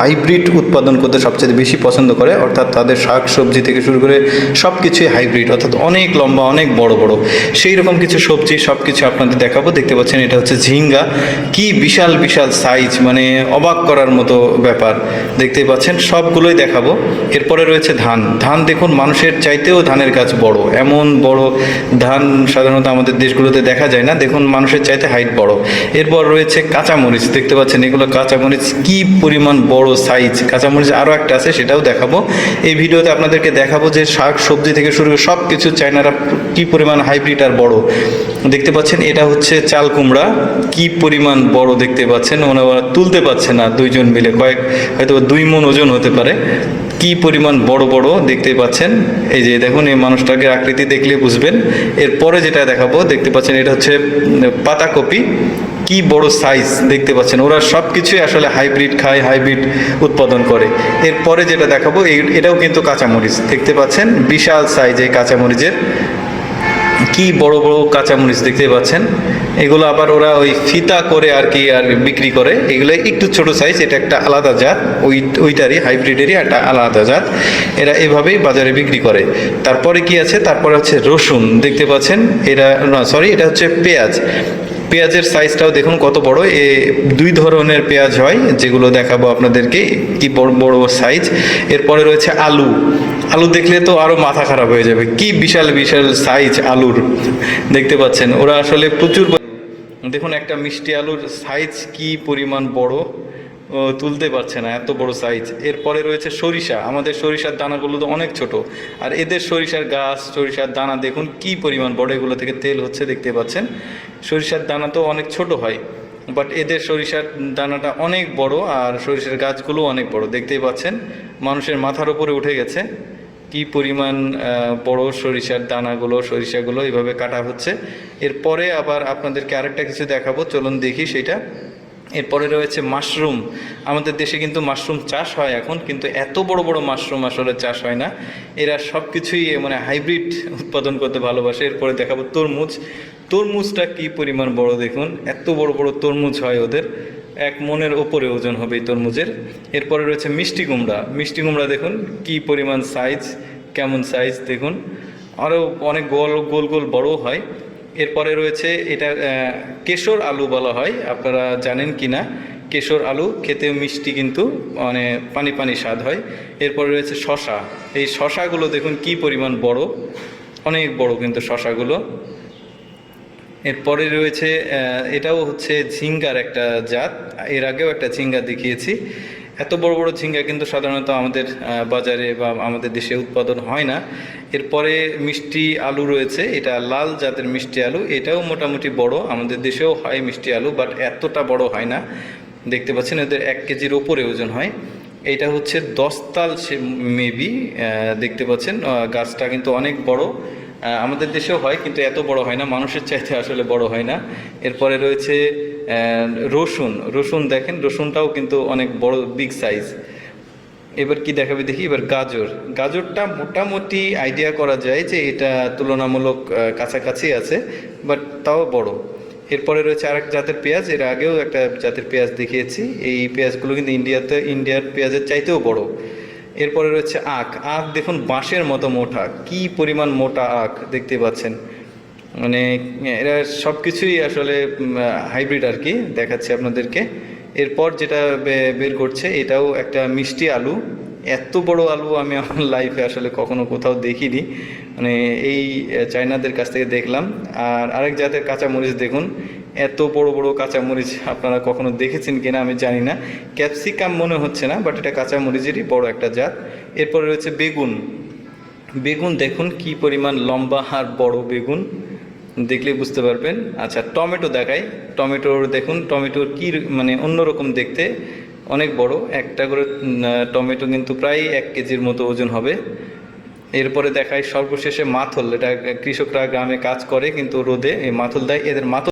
Hybrid উৎপাদন করতে সবচেয়ে বেশি পছন্দ করে, অর্থাৎ তাদের শাক সবজি থেকে শুরু করে সব কিছুই হাইব্রিড, অর্থাৎ অনেক লম্বা অনেক বড় বড় সেই রকম কিছু সবজি সব কিছু আপনাদের দেখাবো। দেখতে পাচ্ছেন এটা হচ্ছে ঝিঙ্গা, কি বিশাল বিশাল সাইজ, মানে অবাক করার মতো ব্যাপার। দেখতেই পাচ্ছেন সবগুলোই দেখাবো। এরপরে রয়েছে ধান। ধান দেখুন মানুষের চাইতেও ধানের গাছ বড়, এমন বড় ধান সাধারণত আমাদের দেশগুলোতে দেখা যায় না, দেখুন মানুষের চাইতে হাইট বড়। এরপর রয়েছে কাঁচামরিচ, দেখতে পাচ্ছেন এগুলো কাঁচামরিচ, কি পরিমাণ বড় সাইজ। কাঁচামরিচ আরও একটা আছে, সেটাও দেখাবো এই ভিডিওতে। আপনাদেরকে দেখাবো যে শাক সবজি থেকে শুরু করে সব কিছু চায়নারা কি পরিমাণ হাইব্রিড আর বড়। দেখতে পাচ্ছেন এটা হচ্ছে চাল কুমড়া, কি পরিমাণ বড় দেখতে পাচ্ছেন, ওরা তুলতে পারছে না দুইজন মিলে, হয়তো 2 মণ ওজন হতে পারে, কি পরিমাণ বড় বড় দেখতে পাচ্ছেন। এই যে দেখুন এই মানুষটাকে আকৃতি দেখলে বুঝবেন। এরপরে যেটা দেখাবো দেখতে পাচ্ছেন এটা হচ্ছে পাতাকপি, কি বড় সাইজ দেখতে পাচ্ছেন। ওরা সব কিছুই আসলে হাইব্রিড খায়, হাইব্রিড উৎপাদন করে। এরপরে যেটা দেখাবো এটাও কিন্তু কাঁচামরিচ, দেখতে পাচ্ছেন বিশাল সাইজ এই কাঁচামরিচের, কি বড় বড় কাঁচামরিচ দেখতে পাচ্ছেন। এগুলো আবার ওরা ওই ফিতা করে আর কি আর বিক্রি করে, এগুলো একটু ছোট সাইজ, এটা একটা আলাদা জাত, ওইটারই হাইব্রিডেরই একটা আলাদা জাত, এরা এভাবেই বাজারে বিক্রি করে। তারপরে কি আছে, তারপরে হচ্ছে রসুন, দেখতে পাচ্ছেন এটা এটা হচ্ছে পেঁয়াজ। পেঁয়াজের সাইজটাও দেখুন কত বড়। 2 ধরনের পেঁয়াজ হয়, যেগুলো দেখাবো আপনাদেরকে, কি বড় বড় সাইজ। এরপরে রয়েছে আলু। আলু দেখলে তো আরো মাথা খারাপ হয়ে যাবে, কি বিশাল বিশাল সাইজ আলুর, দেখতে পাচ্ছেন। ওরা আসলে প্রচুর, দেখুন একটা মিষ্টি আলুর সাইজ কি পরিমাণ বড়, তুলতে পারছে না, এত বড় সাইজ। এরপরে রয়েছে সরিষা। আমাদের সরিষার দানাগুলো তো অনেক ছোট, আর এদের সরিষার গাছ সরিষার দানা দেখুন কি পরিমাণ বড়, এগুলো থেকে তেল হচ্ছে দেখতে পাচ্ছেন। সরিষার দানা তো অনেক ছোট হয়, বাট এদের সরিষার দানাটা অনেক বড়, আর সরিষার গাছগুলো অনেক বড়, দেখতেই পাচ্ছেন মানুষের মাথার উপরে উঠে গেছে, কি পরিমাণ বড় সরিষার দানাগুলো, সরিষাগুলো এইভাবে কাটা হচ্ছে। এরপরে আবার আপনাদেরকে আরেকটা কিছু দেখাবো, চলুন দেখি সেটা। এরপরে রয়েছে মাশরুম। আমাদের দেশে কিন্তু মাশরুম চাষ হয় এখন, কিন্তু এত বড় বড় মাশরুম আসলে চাষ হয় না। এরা সব কিছুই মানে হাইব্রিড উৎপাদন করতে ভালোবাসে। এরপরে দেখাবো তরমুজ। তরমুজটা কি পরিমাণ বড় দেখুন, এত বড় বড় তরমুজ হয় ওদের, 1 মণের ওপরে ওজন হবে এই তরমুজের। এরপরে রয়েছে মিষ্টি কুমড়া। মিষ্টি কুমড়া দেখুন কি পরিমাণ সাইজ, কেমন সাইজ দেখুন, আরও অনেক গোল গোল গোল বড়ও হয়। এরপরে রয়েছে এটা কেশর আলু বলা হয়, আপনারা জানেন কি না। কেশর আলু খেতেও মিষ্টি, কিন্তু মানে পানি পানি স্বাদ হয়। এরপরে রয়েছে শশা। এই শশাগুলো দেখুন কি পরিমাণ বড়, অনেক বড় কিন্তু শশাগুলো। এরপরে রয়েছে এটাও হচ্ছে ঝিঙ্গার একটা জাত, এর আগেও একটা ঝিঙ্গা দেখিয়েছি। এত বড় বড় ঝিঙ্গা কিন্তু সাধারণত আমাদের বাজারে বা আমাদের দেশে উৎপাদন হয় না। এরপরে মিষ্টি আলু রয়েছে, এটা লাল জাতের মিষ্টি আলু, এটাও মোটামুটি বড়, আমাদের দেশেও হয় মিষ্টি আলু, বাট এতটা বড় হয় না। দেখতে পাচ্ছেন এদের 1 কেজির ওপরে ওজন হয়। এটা হচ্ছে 10 তাল সে মেবি, দেখতে পাচ্ছেন গাছটা কিন্তু অনেক বড়। আমাদের দেশেও হয়, কিন্তু এত বড় হয় না, মানুষের চাইতে আসলে বড় হয় না। এরপরে রয়েছে রসুন। রসুন দেখেন, রসুনটাও কিন্তু অনেক বড়, বিগ সাইজ। এবার কি দেখাবে দেখি, এবার গাজর। গাজরটা মোটামুটি আইডিয়া করা যায় যে এটা তুলনামূলক কাছাকাছি আছে, বাট তাও বড়। এরপরে রয়েছে আরেক জাতের পেঁয়াজ, এর আগেও একটা জাতের পেঁয়াজ দেখিয়েছি। এই পেঁয়াজগুলো কিন্তু ইন্ডিয়ার পেঁয়াজের চাইতেও বড়। এরপরে রয়েছে আখ। আখ দেখুন বাঁশের মতো মোটা, কি পরিমাণ মোটা আখ দেখতে পাচ্ছেন। মানে এরা সব কিছুই আসলে হাইব্রিড আর কি, দেখাচ্ছি আপনাদেরকে। এরপর যেটা বের করছে এটাও একটা মিষ্টি আলু। এত বড় আলু আমি আমার লাইফে আসলে কখনো কোথাও দেখিনি, মানে এই চায়নাদের কাছ থেকে দেখলাম। আর আরেক জাতের কাঁচামরিচ দেখুন, এত বড় বড় কাঁচামরিচ আপনারা কখনো দেখেছেন কিনা আমি জানি না, ক্যাপসিকাম মনে হচ্ছে না, বাট এটা কাঁচামরিচেরই বড় একটা জাত। এরপরে রয়েছে বেগুন। বেগুন দেখুন কি পরিমাণ লম্বা আর বড় বেগুন, দেখলে বুঝতে পারবেন। আচ্ছা টমেটো দেখাই। টমেটোর দেখুন, টমেটোর কি মানে অন্যরকম দেখতে, অনেক বড় একটা করে টমেটো, কিন্তু প্রায় 1 কেজির মতো ওজন হবে। এরপরে দেখাই সর্বশেষে মাথল। এটা কৃষকরা গ্রামে কাজ করে কিন্তু রোদে এই মাথল দেয়, এদের মাথল